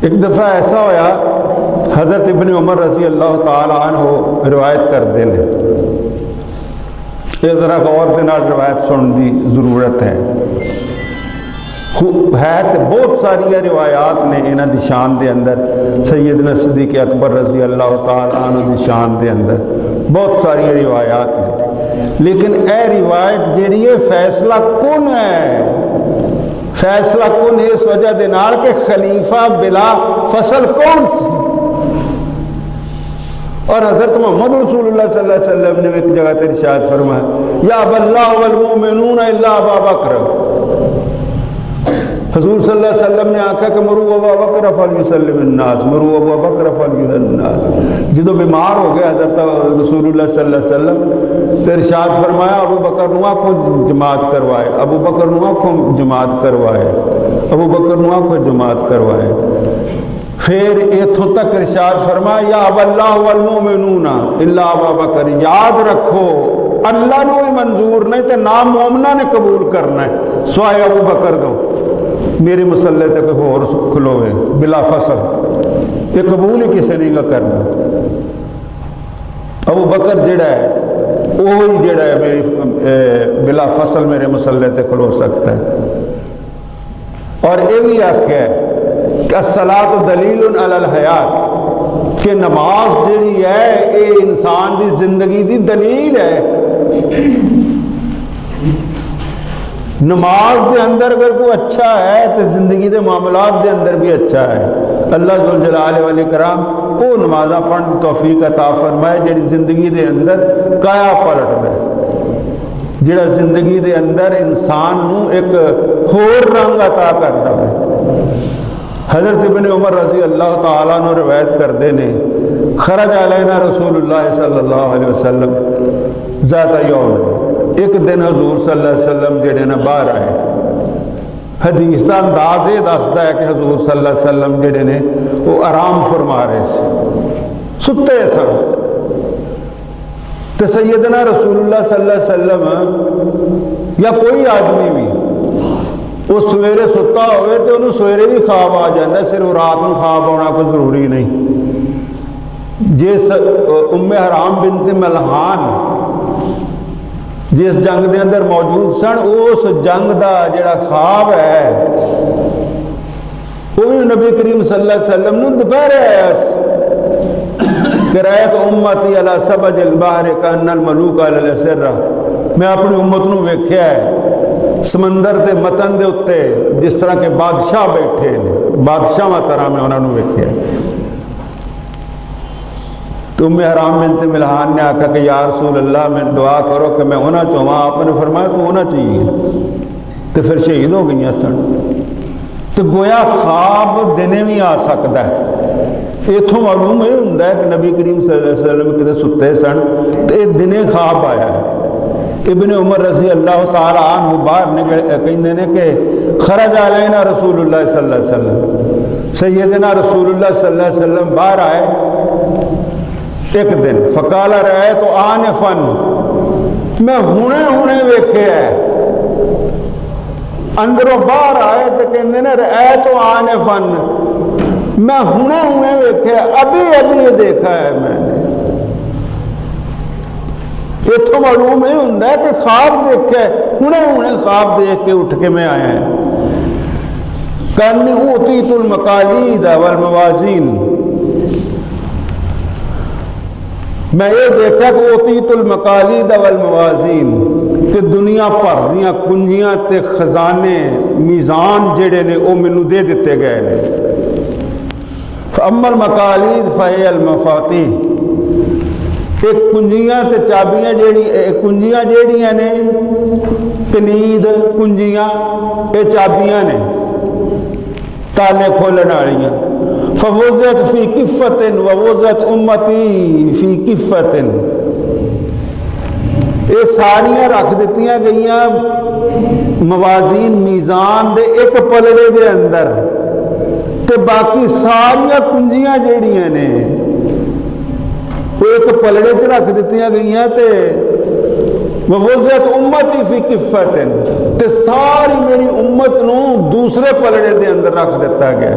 ایک دفعہ ایسا ہویا، حضرت ابن عمر رضی اللہ تعالی عنہ روایت کرتے ہیں، یہ ذرا غور دے نال روایت سنن دی ضرورت ہے تو بہت ساری روایات نے انہاں دی شان دے اندر، سیدنا صدیق اکبر رضی اللہ تعالی عنہ دی شان دے اندر بہت ساری روایات نے، لیکن اے روایت جیڑی ہے فیصلہ کن ہے، فیصلہ کن اس وجہ دے نال کہ خلیفہ بلا فصل کون سی، اور حضرت محمد رسول اللہ صلی اللہ علیہ وسلم نے ایک جگہ تے ارشاد فرمایا یا واللہ والمؤمنون الا ابا بکر، حضور صلی اللہ علیہ وسلم نے آکھا کہ مرو ابا بکر فلیسلم الناس، مرو ابا بکر فلیسلم الناس، جدو بیمار ہو گیا حضرت رسول اللہ صلی اللہ علیہ وسلم تو ارشاد فرمایا ابو بکر نو آکھو جماعت کروائے، ابو بکر نو آکھو جماعت کروائے، ابو بکر نو آکھو جماعت کروائے، پھر اتھوں تک ارشاد فرمایا یا واللہ والمؤمنون الا ابا بکر، یاد رکھو اللہ نو بھی منظور نہیں تے نام مومنہ نے قبول کرنا ہے سوائے ابو بکر دو، میرے مسئلے تے کوئی اور کھلوے بلا فصل، یہ قبول ہی کسی نہیں گا کرنا، ابو بکر جڑا ہے وہی جڑا ہے میری بلا فصل میرے مسئلے تے کھلو سکتا ہے۔ اور یہ بھی آکھیا ہے کہ الصلاۃ دلیل علی الحیات، کہ نماز جڑی ہے یہ انسان دی زندگی دی دلیل ہے، نماز دے اندر اگر کوئی اچھا ہے تو زندگی دے معاملات دے اندر بھی اچھا ہے۔ اللہ ذوالجلال والاکرام وہ نمازاں پڑھن دی توفیق عطا فرمائے جڑی زندگی دے اندر کایا پلٹ دے، جڑا زندگی دے اندر انسان نو ایک ہور رنگ عطا کر دے۔ حضرت ابن عمر رضی اللہ تعالیٰ عنہ روایت کردے نے خرج علینا رسول اللہ صلی اللہ علیہ وسلم ذات یوم، ایک دن حضور صلی اللہ علیہ وسلم جڑے نے باہر آئے، حدیث دا انداز یہ دستا ہے کہ حضور صلی اللہ علیہ وسلم جڑے نے وہ آرام فرما رہے سے، ستے سن، تو سیدنا رسول اللہ صلی اللہ علیہ وسلم یا کوئی آدمی بھی وہ سویرے ستا ہوئے تو انہوں سویرے بھی خواب آ جاتا ہے، صرف رات میں خواب ہونا کوئی ضروری نہیں۔ جس ام حرام بنت ملحان جس جنگ دے اندر موجود سن، اس جنگ دا جڑا خواب ہے وہ بھی نبی کریم صلی اللہ علیہ وسلم نے دوپہر آیا کہ رأیت امتی علی سبج البحر کأن الملوک علی الاسرہ، میں اپنی امت نو ویکھیا ہے سمندر دے متن دے اتے جس طرح کے بادشاہ بیٹھے نے، بادشاہ طرح میں انہوں نے ویکھیا ہے۔ تو ام حرام بنت ملحان نے آکھا کہ یا رسول اللہ میں دعا کرو کہ میں ہونا چاہوں، آپ نے فرمایا تو ہونا چاہیے، تو پھر شہید ہو گئی سن۔ تو گویا خواب دنے بھی آ سکتا ہے، اتوں معلوم یہ ہوتا ہے کہ نبی کریم صلی اللہ علیہ وسلم کتے ستے سن تو یہ دنے خواب آیا ہے۔ ابن عمر رضی اللہ تعالی عنہ باہر کہندے نے کہ خرج علینا رسول اللہ صلی اللہ علیہ وسلم، سیدنا رسول اللہ صلی اللہ علیہ وسلم باہر آئے ایک دن، فقال رأیت آنفا، میں ہونے ویکھے ہے، اندروں باہر آئے تو کہندے نے رأیت آنفا، میں ہونے ویکھے ہے، ابھی دیکھا ہے میں نے۔ یہ تو معلوم ہی ہوتا ہے کہ خواب دیکھا ہے، ہونے خواب دیکھ کے اٹھ کے میں آیا ہے۔ کانی اوتیت المقالید والموازین، میں یہ دیکھا کہ اوتیت المقالید والموازین، کہ دنیا پر دیاں کنجیاں تے خزانے میزان جڑے نے وہ مینوں دے دیتے گئے نے۔ فاما المقالید فہی المفاتیح، ایک کنجیاں تے چابیاں کنجیاں جیڑیاں نے، کنید کنجیاں یہ چابیاں نے تالے کھولن والیاں۔ فوزت فی کفت ووزت امتی فی کفت، یہ ساریاں رکھ دیتیاں گئیاں موازین میزان دے ایک پلڑے دے اندر، تے باقی ساریاں کنجیاں جیڑیاں نے وہ ایک پلڑے چ رکھ دیتیاں گئیاں، تے ووزت امتی فی کفت، تے ساری میری امت نو دوسرے پلڑے دے اندر رکھ دیتا گیا۔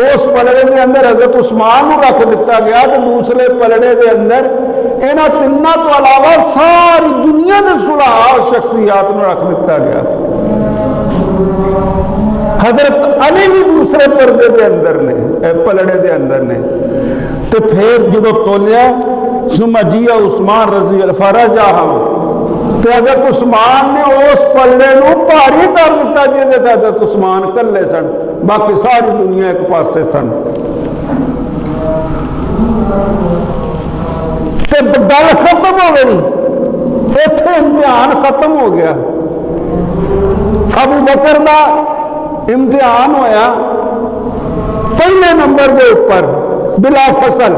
اس پلڑے دے اندر حضرت عثمان نو رکھ دیتا گیا تو دوسرے پلڑے دے اندر انہاں تناں تو علاوہ ساری دنیا دے صلحاء اور شخصیات نو رکھ دیتا گیا. حضرت علی بھی دوسرے پردے دے اندر نے پلڑے دے اندر نے. تو پھر جب تولیا ثم جیء عثمان رضی اللہ فرجہ تو حضرت عثمان نے اس پلڑے نو پاری کر دیتا جہدے تے حضرت عثمان کلے سن باقی ساری دنیا ایک پاسے سن. تے گل ختم ہو گئی ایتھے امتحان ختم ہو گیا. ابو بکر دا امتحان ہویا پہلے نمبر دے اوپر بلا فصل.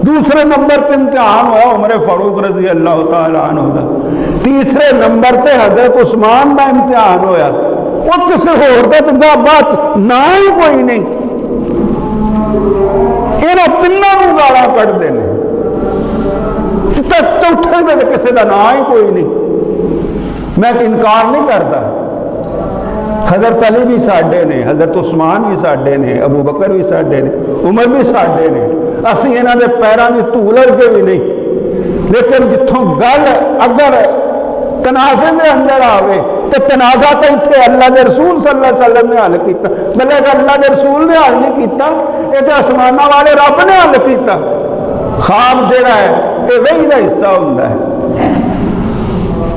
دوسرے نمبر تے امتحان ہوا عمر فاروق رضی اللہ تعالی عنہ دا. تیسرے نمبر تے حضرت عثمان دا امتحان ہویا. وہ کسی ہور دا تے بات نہ ہی کوئی نہیں. انہاں تناں نوں گالاں کڈدے نے چوتھے دے کسی دا نہ ہی کوئی نہیں. میں انکار نہیں کرتا حضرت علی بھی ساڈے نے حضرت عثمان بھی ساڈے نے ابو بکر بھی ساڈے نے عمر بھی ساڈے نے. اسی انہاں دے پیراں دی دھول کے بھی نہیں. لیکن جتھوں گل اگر تنازع دے اندر آوے تو تنازع تو اتنے اللہ دے رسول صلی اللہ علیہ وسلم نے حل کیتا. بلکہ اللہ دے رسول نے حل نہیں کیتا یہ تو آسمانہ والے رب نے حل کیتا. خواب جڑا ہے یہ وحی دا حصہ ہوندا ہے.